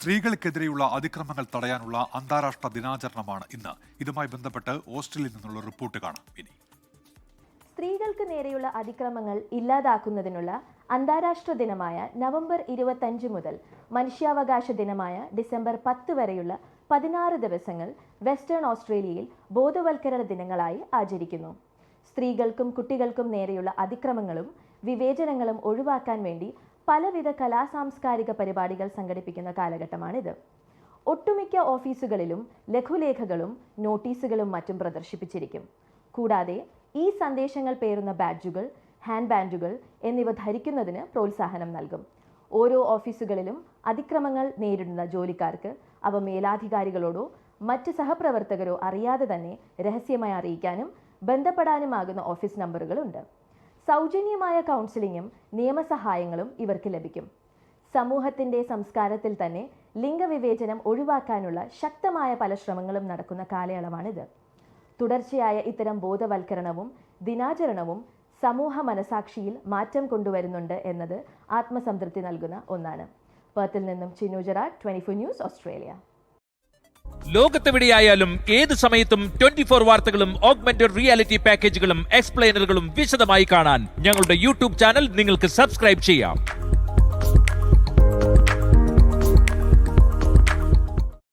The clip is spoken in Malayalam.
സ്ത്രീകൾക്കെതിരെയുള്ള അതിക്രമങ്ങൾ തടയാനുള്ള അന്താരാഷ്ട്ര ദിനാചരണമാണ് ഇന്ന്. ഇതുമായി ബന്ധപ്പെട്ട് ഓസ്ട്രേലിയയിൽ നിന്നുള്ള റിപ്പോർട്ട് കാണാം ഇനി. സ്ത്രീകൾക്ക് നേരെയുള്ള അതിക്രമങ്ങൾ ഇല്ലാതാക്കുന്നതിനുള്ള അന്താരാഷ്ട്ര ദിനമായ നവംബർ 25 മുതൽ മനുഷ്യാവകാശ ദിനമായ ഡിസംബർ 10 വരെയുള്ള 16 ദിവസങ്ങൾ വെസ്റ്റേൺ ഓസ്ട്രേലിയയിൽ ബോധവൽക്കരണ ദിനങ്ങളായി ആചരിക്കുന്നു. സ്ത്രീകൾക്കും കുട്ടികൾക്കും നേരെയുള്ള അതിക്രമങ്ങളും വിവേചനങ്ങളും ഒഴിവാക്കാൻ വേണ്ടി പലവിധ കലാസാംസ്കാരിക പരിപാടികൾ സംഘടിപ്പിക്കുന്ന കാലഘട്ടമാണിത്. ഒട്ടുമിക്ക ഓഫീസുകളിലും ലഘുലേഖകളും നോട്ടീസുകളും മറ്റും പ്രദർശിപ്പിച്ചിരിക്കും. കൂടാതെ ഈ സന്ദേശങ്ങൾ പേറുന്ന ബാഡ്ജുകൾ, ഹാൻഡ് ബാൻഡുകൾ എന്നിവ ധരിക്കുന്നതിന് പ്രോത്സാഹനം നൽകും. ഓരോ ഓഫീസുകളിലും അതിക്രമങ്ങൾ നേരിടുന്ന ജോലിക്കാർക്ക് അവ മേലാധികാരികളോടോ മറ്റ് സഹപ്രവർത്തകരോ അറിയാതെ തന്നെ രഹസ്യമായി അറിയിക്കാനും ബന്ധപ്പെടാനുമാകുന്ന ഓഫീസ് നമ്പറുകളുണ്ട്. സൗജന്യമായ കൗൺസിലിങ്ങും നിയമസഹായങ്ങളും ഇവർക്ക് ലഭിക്കും. സമൂഹത്തിന്റെ സംസ്കാരത്തിൽ തന്നെ ലിംഗവിവേചനം ഒഴിവാക്കാനുള്ള ശക്തമായ പല ശ്രമങ്ങളും നടക്കുന്ന കാലയളവാണിത്. തുടർച്ചയായ ഇത്തരം ബോധവൽക്കരണവും ദിനാചരണവും സമൂഹ മനസാക്ഷിയിൽ മാറ്റം കൊണ്ടുവരുന്നുണ്ട് എന്നത് ആത്മസംതൃപ്തി നൽകുന്ന ഒന്നാണ്. പെർത്തിൽ നിന്നും ചിന്നു ജെറാഡ്, 24 ന്യൂസ്, ഓസ്ട്രേലിയ. ലോകത്തെവിടെയായാലും ഏത് സമയത്തും 24 വാർത്തകളും ഓഗ്മെന്റഡ് റിയാലിറ്റി പാക്കേജുകളും എക്സ്പ്ലെയിനറുകളും വിശദമായി കാണാൻ ഞങ്ങളുടെ യൂട്യൂബ് ചാനൽ നിങ്ങൾക്ക് സബ്സ്ക്രൈബ് ചെയ്യാം.